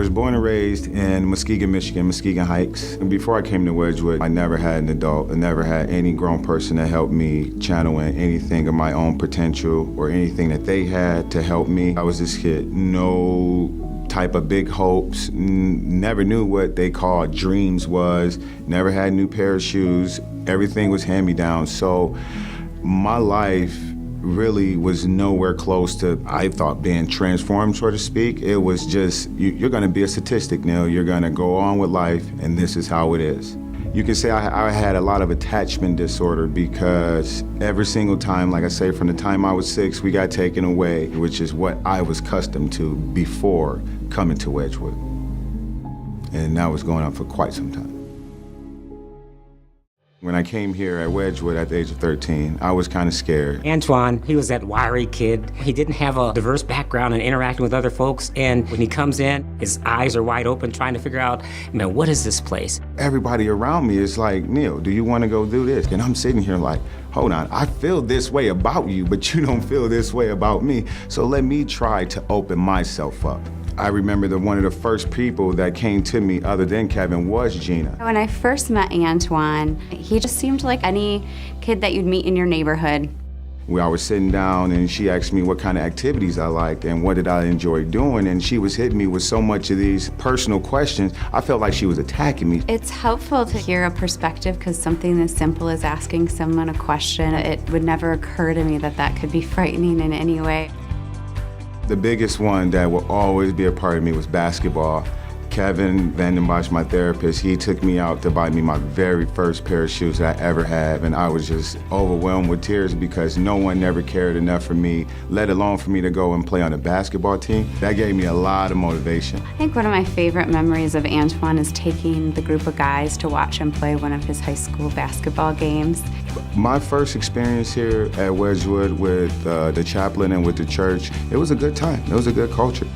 was born and raised in Muskegon, Michigan, Muskegon Heights. And before I came to Wedgwood, I never had an adult. I never had any grown person to help me channel in anything of my own potential or anything that they had to help me. I was this kid, no type of big hopes, never knew what they called dreams was, never had a new pair of shoes. Everything was hand-me-down. So my life really was nowhere close to, I thought, being transformed, so to speak. It was just, you're gonna be a statistic, Neil. You're gonna go on with life, and this is how it is. You can say I had a lot of attachment disorder because every single time, like I say, from the time I was 6, we got taken away, which is what I was accustomed to before coming to Wedgwood. And that was going on for quite some time. When I came here at Wedgwood at the age of 13, I was kind of scared. Antoine, he was that wiry kid. He didn't have a diverse background in interacting with other folks, and when he comes in, his eyes are wide open trying to figure out, man, what is this place? Everybody around me is like, Neil, do you want to go do this? And I'm sitting here like, hold on, I feel this way about you, but you don't feel this way about me. So let me try to open myself up. I remember that one of the first people that came to me other than Kevin was Gina. When I first met Antoine, he just seemed like any kid that you'd meet in your neighborhood. I was sitting down and she asked me what kind of activities I liked and what did I enjoy doing, and she was hitting me with so much of these personal questions, I felt like she was attacking me. It's helpful to hear a perspective because something as simple as asking someone a question, it would never occur to me that that could be frightening in any way. The biggest one that will always be a part of me was basketball. Kevin Vandenbosch, my therapist, he took me out to buy me my very first pair of shoes that I ever had, and I was just overwhelmed with tears because no one ever cared enough for me, let alone for me to go and play on a basketball team. That gave me a lot of motivation. I think one of my favorite memories of Antoine is taking the group of guys to watch him play one of his high school basketball games. My first experience here at Wedgwood with the chaplain and with the church, it was a good time. It was a good culture.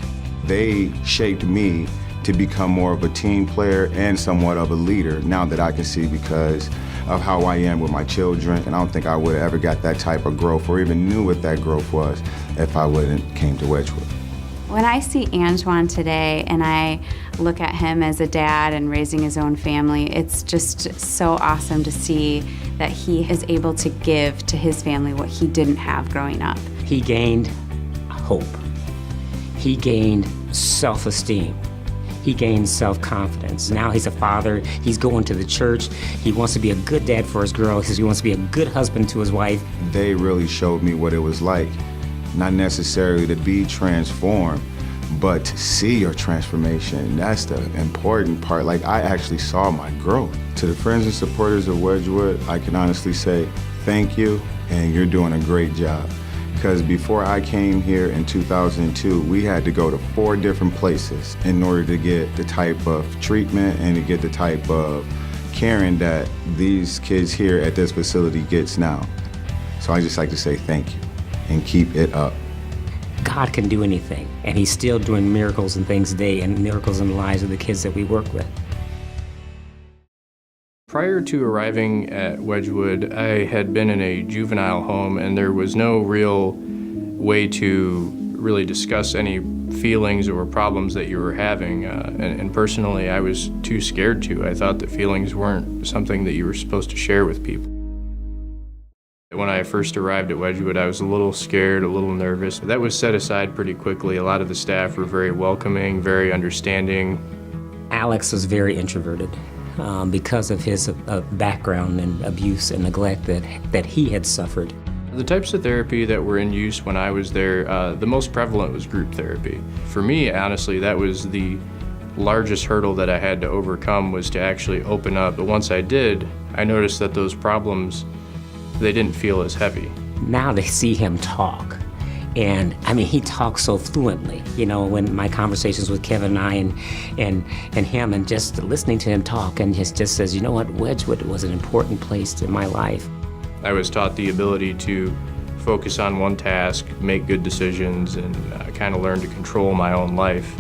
They shaped me to become more of a team player and somewhat of a leader now that I can see because of how I am with my children. And I don't think I would have ever got that type of growth or even knew what that growth was if I wouldn't came to Wedgwood. When I see Antoine today and I look at him as a dad and raising his own family, it's just so awesome to see that he is able to give to his family what he didn't have growing up. He gained hope. He gained self-esteem. He gained self-confidence. Now he's a father, he's going to the church, he wants to be a good dad for his girl, he wants to be a good husband to his wife. They really showed me what it was like, not necessarily to be transformed, but to see your transformation. That's the important part. Like, I actually saw my growth. To the friends and supporters of Wedgwood, I can honestly say thank you, and you're doing a great job. Because before I came here in 2002, we had to go to 4 different places in order to get the type of treatment and to get the type of caring that these kids here at this facility gets now. So I just like to say thank you and keep it up. God can do anything, and he's still doing miracles and things today, and miracles in the lives of the kids that we work with. Prior to arriving at Wedgwood, I had been in a juvenile home, and there was no real way to really discuss any feelings or problems that you were having. And personally, I was too scared to. I thought that feelings weren't something that you were supposed to share with people. When I first arrived at Wedgwood, I was a little scared, a little nervous. That was set aside pretty quickly. A lot of the staff were very welcoming, very understanding. Alex was very introverted. Because of his background and abuse and neglect that he had suffered. The types of therapy that were in use when I was there, the most prevalent was group therapy. For me, honestly, that was the largest hurdle that I had to overcome, was to actually open up. But once I did, I noticed that those problems, they didn't feel as heavy. Now they see him talk. And I mean, he talks so fluently, you know, when my conversations with Kevin and I and him, and just listening to him talk, and he just says, you know what, Wedgwood was an important place in my life. I was taught the ability to focus on one task, make good decisions, and kind of learn to control my own life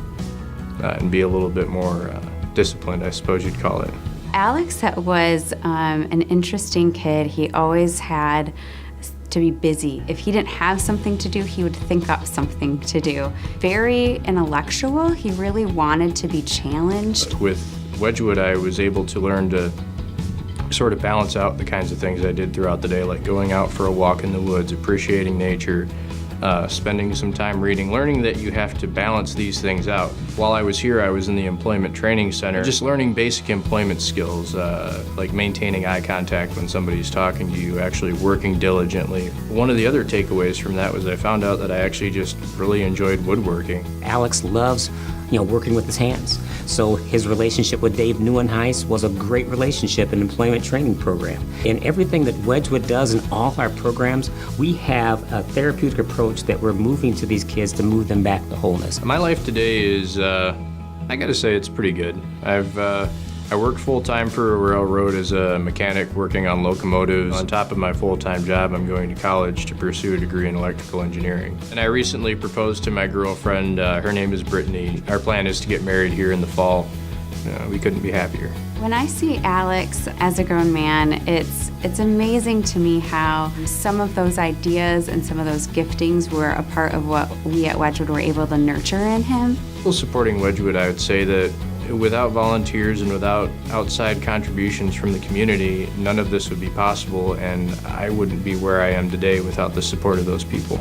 and be a little bit more disciplined, I suppose you'd call it. Alex was an interesting kid. He always had to be busy. If he didn't have something to do, he would think up something to do. Very intellectual. He really wanted to be challenged. With Wedgwood, I was able to learn to sort of balance out the kinds of things I did throughout the day, like going out for a walk in the woods, appreciating nature, spending some time reading, learning that you have to balance these things out. While I was here, I was in the Employment Training Center, just learning basic employment skills, like maintaining eye contact when somebody's talking to you, actually working diligently. One of the other takeaways from that was I found out that I actually just really enjoyed woodworking. Alex loves, working with his hands. So his relationship with Dave Neuenhuis was a great relationship and employment training program. In everything that Wedgwood does in all our programs, we have a therapeutic approach that we're moving to these kids to move them back to wholeness. My life today is, I gotta say, it's pretty good. I work full-time for a railroad as a mechanic working on locomotives. On top of my full-time job, I'm going to college to pursue a degree in electrical engineering. And I recently proposed to my girlfriend. Her name is Brittany. Our plan is to get married here in the fall. We couldn't be happier. When I see Alex as a grown man, it's amazing to me how some of those ideas and some of those giftings were a part of what we at Wedgwood were able to nurture in him. People supporting Wedgwood, I would say that without volunteers and without outside contributions from the community, none of this would be possible, and I wouldn't be where I am today without the support of those people.